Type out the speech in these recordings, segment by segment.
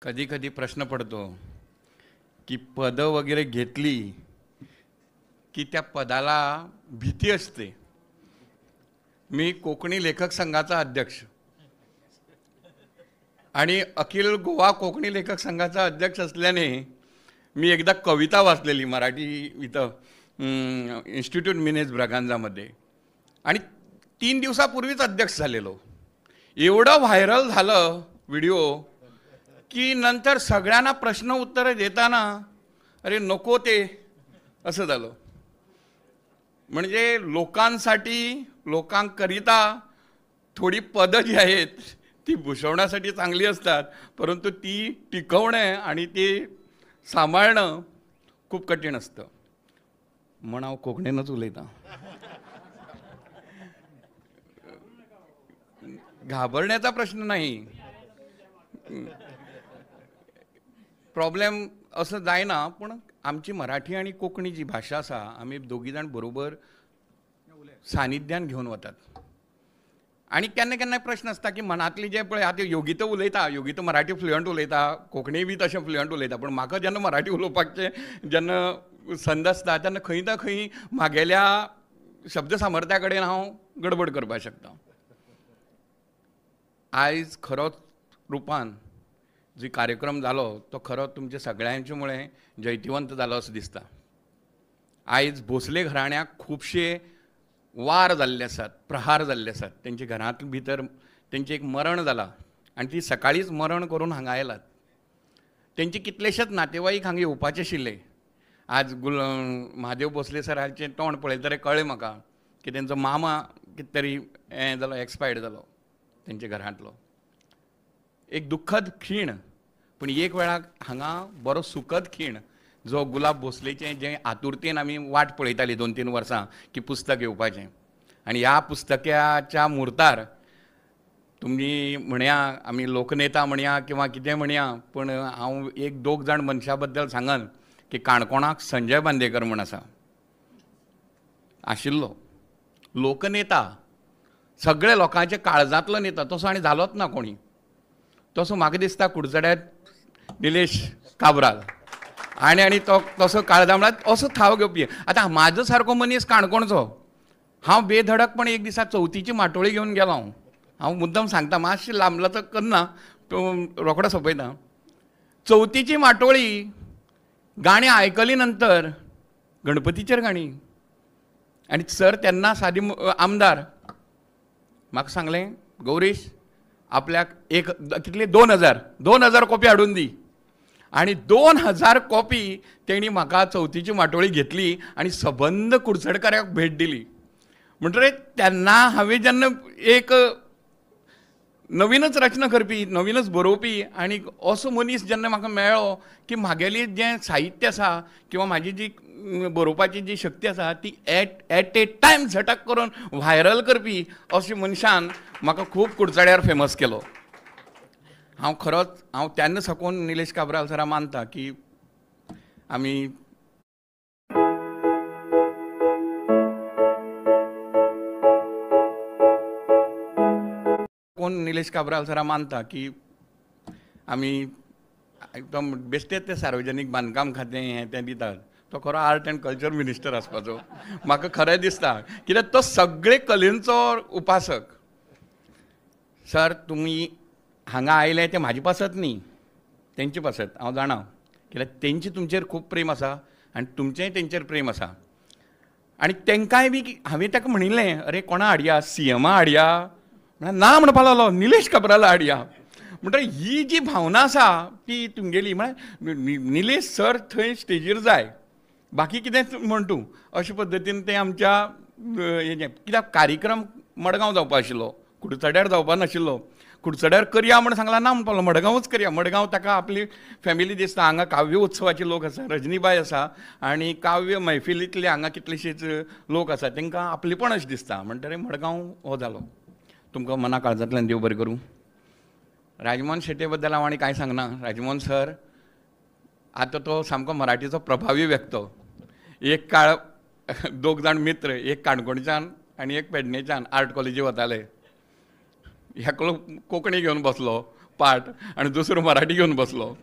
कधी कधी प्रश्न पडतो की पद वगैरे घेतली की त्या पदाला भीती असते. मी कोकणी लेखक संघाचा अध्यक्ष आणि अखिल गोवा कोकणी लेखक संघाचा अध्यक्ष असल्याने मी एकदा कविता वाचलेली मराठी इथं इन्स्टिट्यूट मिनेज ब्रगांजामध्ये आणि 3 दिवसापूर्वीच अध्यक्ष झालेलो. एवढं व्हायरल झालं व्हिडिओ की नंतर सगळ्यांना प्रश्न उत्तरं देताना अरे नको ते असं झालं. म्हणजे लोकांसाठी लोकांकरिता थोडी पदं जी आहेत ती भूषवण्यासाठी चांगली असतात, परंतु ती टिकवणे आणि ती सांभाळणं खूप कठीण असतं. म्हणाव कोकणीनंच उलयता. घाबरण्याचा प्रश्न नाही. प्रॉब्लेम असं जायना, पण आमची मराठी आणि कोकणी जी भाषा आसा आमी दोगी जाण बरोबर सानिध्यान घेऊन वतात. आणि केन्ना केन्ना प्रश्न असता की मनातली जे पळय आतां योगी तो उलयता, योगी तो मराठी फ्लुयंट उलयता, कोंकणी बी तशें फ्लुयंट उलयता, पण म्हाका जेन्ना मराठी उलोवपाचें जेन्ना संद आसता तेन्ना खंय ना खंय म्हागेल्या शब्द सामर्थ्या कडेन हांव गडबड करपाक शकता. आयज खरोच रुपान जो कार्यक्रम जालो तो खरो तुमच्या सगळ्यांचे मुळे जैतिवंत जालो असं दिसता. आयज भोसले घराण्याक खुबशे वार जाल्ले आसात, प्रहार जाल्ले आसात. तेंच्या घरांत भितर तेंचें एक मरण जालां आनी ती सकाळींच मरण करून हांगा आयलात. तेंचे कितलेशेच नातेवाईक हांगा येवपाचे आशिल्ले. आज महादेव भोसले सराचें तोंड पळयतरे कळ्ळें म्हाका की तेंचो मामा कितें तरी हें जालो, एक्सपायर्ड जालो तेंच्या घरांतलो. एक दुख्खद खीण, पूण एक वेळाक हांगा बरो सुखद खीण जो गुलाब भोसलेचें जें आतुरतेन आमी वाट पळयतालीं 2-3 वर्सां की पुस्तक येवपाचें. आनी ह्या पुस्तकाच्या मुर्तार तुमी म्हणया आमी लोकनेता म्हणया किंवा कितें म्हणया, पूण हांव 1-2 जाण मनशा बद्दल सांगन की काणकोणाक संजय बांदेकर म्हण आशिल्लो लोकनेता, सगळ्या लोकांच्या काळजांतलो नेता. तसो आनी जालोच ना कोणी. तसो म्हाका दिसता कुडचड्यात निलेश काब्राल आनी तो तसो काळजा म्हळ्यार असो थाव घेवपी. आतां म्हाजो सारको मनीस काणकोणचो, हांव बेधडकपण एक दिसा चवथीची माटोळी घेवन गेलो. हांव मुद्दम सांगता, मातशें लांबलाचक करना, रोखडो सोंपयता. चवथीची माटोळी गाणी आयकली नंतर गणपतीचेर गाणी. आनी सर तेन्ना सादी आमदार म्हाका सांगलें, गौरीश आपल्याक एक कितले 2000 कॉपी हाडून दी. आणि 2000 कॉपी तेणी म्हाका चवथीची माटोळी घेतली आणि सबंद कुडचडकाराक भेट दिली. म्हणटरे तेन्ना हांवें जेन्ना एक नवीनच रचना करपी, नवीनच बरोवपी आनी असो मनीस जेन्ना म्हाका मेळ्ळो की म्हागेली जें साहित्य आसा किंवा म्हाजी जी बरोवपाची जी शक्ती आसा ती एट ए टायम झटक करून व्हायरल करपी अशें मनशान म्हाका खूब कुडचड्यार फेमस केलो. हांव तेन्ना साकून निलेश काब्राल सराक मानता की आमी निलेश काब्राल सराक मानता की आमी एकदम बेश्टेच तें सार्वजनीक बांदकाम खातें हें तें दितात. तो खरो आर्ट एंड कल्चर मिनिस्टर आसपाचो म्हाका खरें दिसता, कित्याक तो सगळे कलेंचो उपासक. सर तुमी हांगा आयले ते म्हाजी पासत न्ही, तेंची पासत. हांव जाणा, कित्याक तेंची तुमचेर खूब प्रेम आसा आनी तुमचेंय तेंचेर प्रेम आसा. आनी तेंकाय बी हांवें ताका म्हणिल्लें, अरे कोणा हाडया, CMा हाडया, म्हळ्यार ना म्हणपाक लागलो, निलेश काब्राला हाडया. म्हणटकीर ही जी भावना आसा ती तुमगेली. म्हळ्यार निलेश सर थंय स्टेजीर जाय, बाकी कितेंच म्हण तूं, अशे पद्दतीन तें आमच्या हेजें. कित्याक कार्यक्रम मडगांव जावपा आशिल्लो, कुडचड्यार जावपा नाशिल्लो. कुडचड्यार करया म्हण सांगला, ना म्हणपाक लागलो मडगांवच करया. मडगांव ताका आपली फॅमिली दिसता. हांगा काव्य उत्सवाचे लोक आसा, रजनीबाई आसा आनी काव्य मैफिलींतले हांगा कितलेशेच लोक आसा, तांकां आपलेपण अशें दिसता. म्हणटरे मडगांव हो जालो. तुमकां मना काळजांतल्यान देव बरें करूं. राजमोहन शेट्ये बद्दल हांव आनी कांय सांगना. राजमोहन सर आतां तो सामको मराठीचो प्रभावी व्यक्त. एक काळ 2 जाण मित्र, एक काणकोणच्यान आनी एक पेडणेच्यान आर्ट कॉलेजी वताले. एकलो कोंकणी घेवन बसलो, पाठ आनी दुसरो मराठी घेवन बसलो.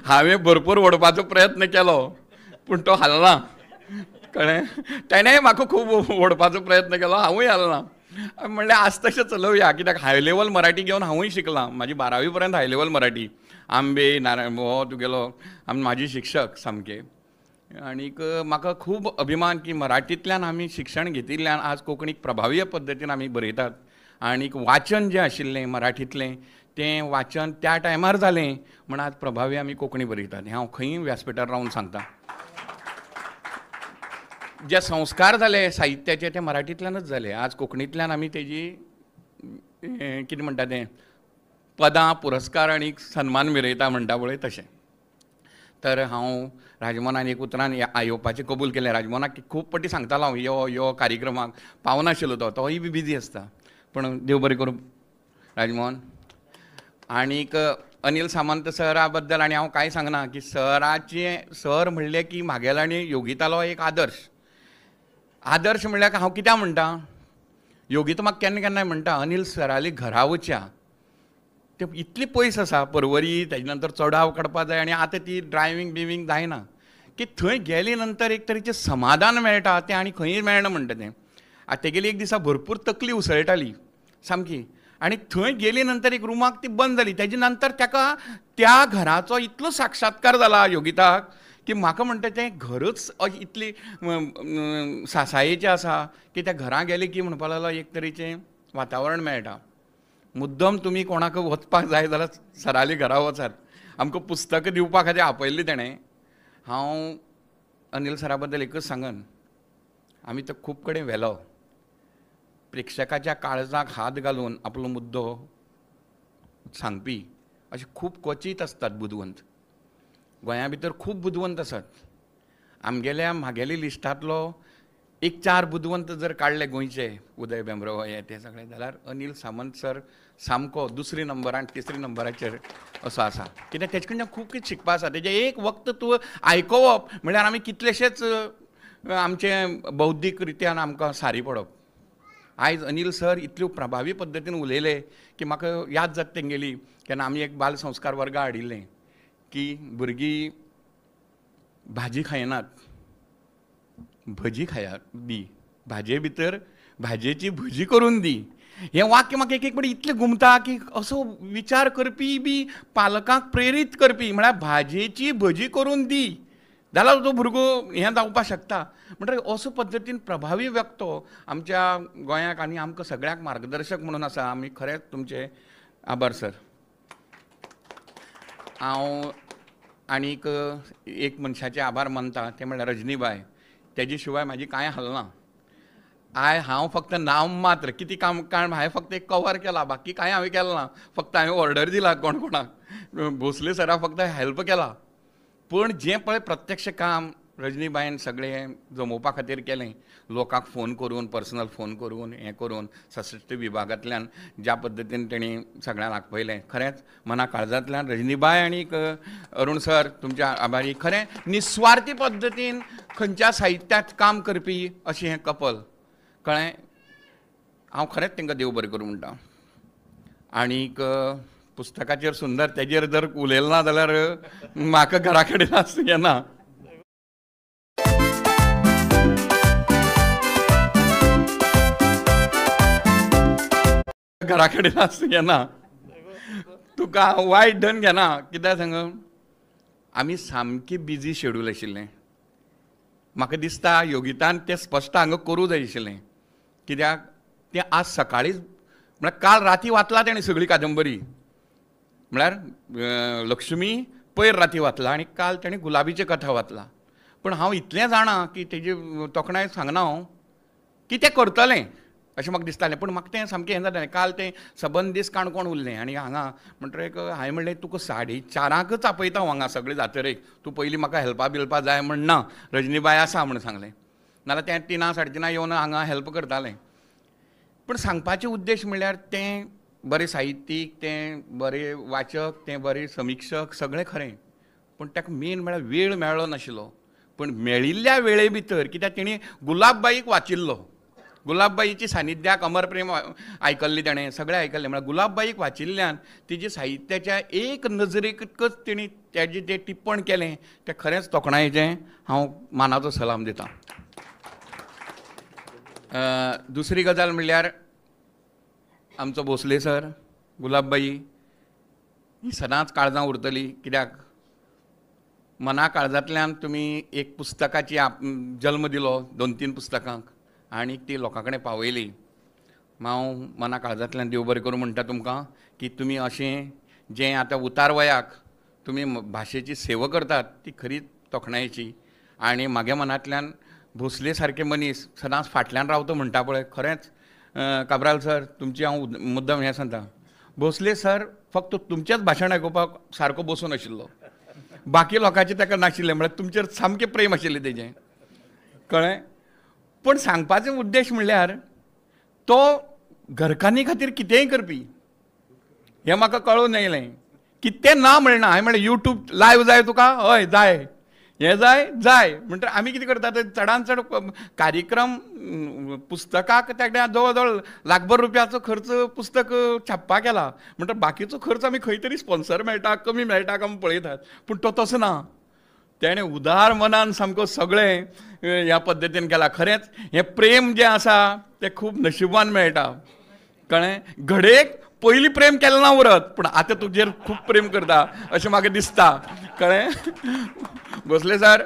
हांवें भरपूर ओडपाचो प्रयत्न केलो पूण तो हालना कळ्ळें. तेणेंय म्हाका खूब ओडपाचो प्रयत्न केलो, हांवूय हालना. म्हणलें आज तशें चलोवया, कित्याक हाय लेवल मराठी घेवन हांवूय शिकलां. म्हाजी 12वी पर्यंत हाय लेवल मराठी. आंबे नारायण हो तुगेलो म्हाजे शिक्षक सामके. आनीक म्हाका खूब अभिमान की मराठींतल्यान आमी शिक्षण घेतिल्ल्यान आज कोंकणीक प्रभावी पद्दतीन आमी बरयतात. आनीक वाचन जें आशिल्लें मराठींतलें तें वाचन त्या टायमार जालें म्हण आज प्रभावी आमी कोंकणी बरयतात. हें हांव खंयी व्यासपिठार रावन सांगता. जे संस्कार जाले साहित्याचे ते मराठींतल्यानच जाले. आज कोंकणींतल्यान आमी तेजी कितें म्हणटा तें पदां पुरस्कार आनी सन्मान मेळयता म्हणटा पळय तशें. तर हांव राजमोहनान एक उतरान येवपाचें कबूल केलें. राजमोहनाक खूब पाटी सांगतालो हांव यो कार्यक्रमाक, पावनाशिल्लो तोय बी बिजी आसता. पूण देव बरें करूं राजमोहन. आनीक अनिल सामंत सरा बद्दल आनी हांव कांय सांगना की सर म्हणलें की म्हागेलो आनी योगितालो एक आदर्श म्हणल्यार हांव कित्याक म्हणटा, योगिता म्हाका केन्ना केन्नाय म्हणटा अनिल सराली घरा वच्या. ते इतली पयस आसा पर्वरी, तेजे नंतर चडाव काडपा जाय आनी आतां ती ड्रायवींग बिवींग जायना की थंय गेले नंतर एक तरेचें समाधान मेळटा तें आनी खंय मेळना म्हणटा तें. तेगेली एक दिसा भरपूर तकली उसळटाली सामकी. आनी थंय गेली नंतर एक रूमाक ती बंद जाली. तेजे नंतर ताका त्या घराचो इतलो साक्षात्कार जाला योगिताक की म्हाका म्हणटा तें घरच इतली सासायेचें आसा की त्या घरा गेले की म्हणपा लागलो एक तरेचें वातावरण मेळटा. मुद्दम तुमी कोणाक वचपाक जाय जाल्यार सराली घरा वचात. आमकां पुस्तकां दिवपा खातीर आपयल्लीं तेणें. हांव अनिल सरा बद्दल एकच सांगन, आमी तो खूब कडेन व्हेलो. प्रेक्षकाच्या काळजाक हात घालून आपलो मुद्दो सांगपी अशे खूब क्वचीत आसतात बुदवंत. गोंया भितर खूब बुदवंत आसात. म्हागेली लिस्टांतलो एक 4 बुदवंत जर काडले गोंयचे, उदय भेंब्रो हे ते सगळे, जाल्यार अनिल सामंत सर सामको 2री नंबरान 3री नंबराचेर असो आसा. कित्याक तेजे कडल्यान खूब कितें शिकपा आसा. तेजें एक वक्त तूं आयकोवप म्हळ्यार आमी कितलेशेच आमचे बौद्धीक रित्यान आमकां सारी पडप. आयज अनिल सर इतल्यो प्रभावी पद्दतीन उलयले की म्हाका याद जाता तेंगेली केन्ना आमी एक बाल संस्कार वर्ग हाडिल्लें की भुरगीं भाजी खायनात, भजी खायात दी, भाजये भितर भाजयेची भजी करून दी. हें वाक्य म्हाका एक पाटी इतलें घुमता की असो विचार करपी बी पालकांक प्रेरीत करपी म्हळ्यार भाजयेची भजी करून दी जाल्यार तो भुरगो हें जावपाक शकता. म्हणटकीर असो पद्दतीन प्रभावी व्यक्तो आमच्या गोंयाक आनी आमकां सगळ्यांक मार्गदर्शक म्हणून आसा. आमी खरेंच तुमचे आभार सर. हांव आनीक एक मनशाचे आभार मानता ते म्हणल्यार रजनीबाई. तेजे शिवाय म्हाजी कांय हालना. हांव फक्त नांव मात्र कितें काम कारण हांवें फक्त एक कवर केला, बाकी कांय हांवें केलें ना. फक्त हांवें ऑर्डर दिला कोणाक. भोसले सराक फक्त हेल्प केला. पूण जें पळय प्रत्यक्ष काम रजनीबाईन सगळें जमोवपा खातीर केलें, लोकांक फोन करून, पर्सनल फोन करून, हें करून, सशस्त्र विभागांतल्यान ज्या पद्दतीन तेणी सगळ्यांक आगपयलें, खरेंच मना काळजांतल्यान रजनीबाई आनीक अरुण सर तुमचे आभारी. खरें निस्वार्थी पद्दतीन खंयच्या साहित्यात काम करपी अशें हें कपल कळ्ळें. हांव खरेंच तांकां देव बरें करूं म्हणटा. आनीक पुस्तकाचेर सुंदर तेजेर जर उलयलें ना जाल्यार म्हाका घरा कडेन आसूं येना. घरा कडेन आसूं येना. तुका वायट धन घेना. कित्याक सांग, आमी सामकी बिजी शेड्यूल आशिल्लें. म्हाका दिसता योगितान तें स्पश्ट हांगा करूं जाय आशिल्लें. कित्याक तें आज सकाळींच म्हळ्यार काल राती वाचला तेणें सगळी कादंबरी. म्हळ्यार लक्ष्मी पयर राती वाचला आनी काल तेणें गुलाबीची कथा वाचला. पूण हांव इतलें जाणा की तेजी तोखणाय सांगना हांव की तें करतलें अशें म्हाका दिसतालें. पूण म्हाका तें सामकें हें जातालें. काल तें सबंदीस काणकोण उरलें आनी हांगा म्हणटकीर हांवें म्हणलें तुका 4:30च आपयता हांगा सगळें जातरेक. तूं पयलीं म्हाका हेल्पा बिलपा जाय म्हण ना, रजनीबाई आसा म्हण सांगलें. नाल्यार तें 3 3:30 येवन हांगा हेल्प करतालें. पूण सांगपाचें उद्देश म्हणल्यार तें बरें साहित्यीक, तें बरें वाचक, तें बरें समिक्षक सगळें खरें. पूण ताका मेन म्हळ्यार वेळ मेळ्ळो नाशिल्लो. पूण मेळिल्ल्या वेळे भितर कित्याक तेणी गुलाबबाईक वाचिल्लो गुलाबबाईची सानिध्याक अमरप्रेम आयकल्ली ताणें, सगळें आयकल्लें. म्हळ्यार गुलाबबाईक वाचिल्ल्यान तिजी साहित्याच्या एक नजरेकच तेणी तेजें जें टिप्पण केलें तें खरेंच तोखणायेचें. हांव मानाचो सलाम दितां. दुसरी गजाल म्हणल्यार आमचो भोसले सर, गुलाबबाई ही सदांच काळजां उरतली. कित्याक मना काळजांतल्यान तुमी एक पुस्तकाची जल्म दिलो, 2-3 पुस्तकांक, आनी ती लोकां कडेन पावयली. हांव मना काळजांतल्यान देव बरें करूं म्हणटा तुमकां की तुमी अशें जें आतां उतार वयाक तुमी भाशेची सेवा करतात ती खरीच तोखणायेची. आनी म्हागे मनांतल्यान भोसले सारके मनीस सदांच फाटल्यान रावता म्हणटा पळय, खरेंच काब्राल सर तुमची हांव मुद्दम हें सांगता. भोसले सर फक्त तुमचेंच भाशण आयकुपाक सारको बसून आशिल्लो, बाकी लोकांचें ताका नाशिल्लें. म्हळ्यार तुमचेर सामकें प्रेम आशिल्लें तेजें, कळ्ळें. पूण सांगपाचो उद्देश म्हणल्यार तो घरकान्नी खातीर कितेंय करपी हें म्हाका कळून येयलें. कितें ना म्हणना. हांवें म्हणलें यूट्यूब लायव्ह जाय तुका? हय जाय. हें जाय म्हणटा आमी कितें करतात, चडांत चड कार्यक्रम पुस्तकाक तेका जवळ जवळ लाखभर रुपयाचो खर्च पुस्तक छापपाक केला. म्हणटा बाकीचो खर्च आमी खंय तरी स्पॉन्सर मेळटा, कमी मेळटा आमी पळयतात. पूण तो तसो ना. तेणें उदार मनान सामको सगळें ह्या पद्दतीन केलां. खरेंच हें प्रेम जें आसा तें खूब नशिबान मेळटा, कळ्ळें. घडयेक पयलीं प्रेम केलें ना उरत, पूण आतां तुजेर खूब प्रेम करता अशें म्हाका दिसता, कळ्ळें. भोसले सर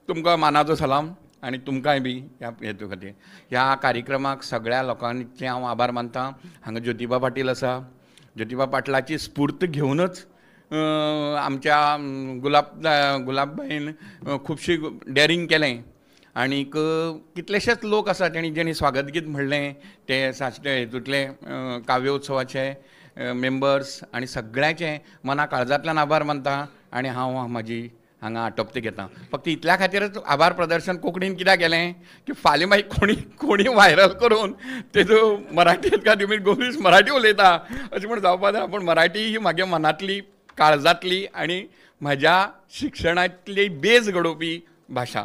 तुमकां मानाचो सलाम. आनी तुमकांय बी ह्या हेतू खातीर ह्या कार्यक्रमाक सगळ्या लोकांचे हांव आभार मानतां. हांगा ज्योतिबा पाटील आसा, ज्योतिबा पाटलाची स्फूर्त घेवनच आमच्या गुलाबबाईन खुबशी डॅरिंग केलें. आनीक कितलेशेच लोक आसा जेणी स्वागत गीत म्हणलें, ते साश्टे हेतूंतले काव्य उत्सवाचे मेंबर्स आनी सगळ्याचे मना काळजांतल्यान आभार मानतां. आनी हांव म्हाजी हांगा आटोपती घेता. फक्त इतल्या खातीरच आभार प्रदर्शन कोंकणीन कित्याक केलें की फाल्यां मागीर कोणी व्हायरल करून तेजो मराठी तुमी गोंयच मराठी उलयता अशें म्हण जावपा जाय. पूण मराठी ही म्हागे मनांतली, काळजांतली आनी म्हाज्या शिक्षणांतली बेज घडोवपी भाशा.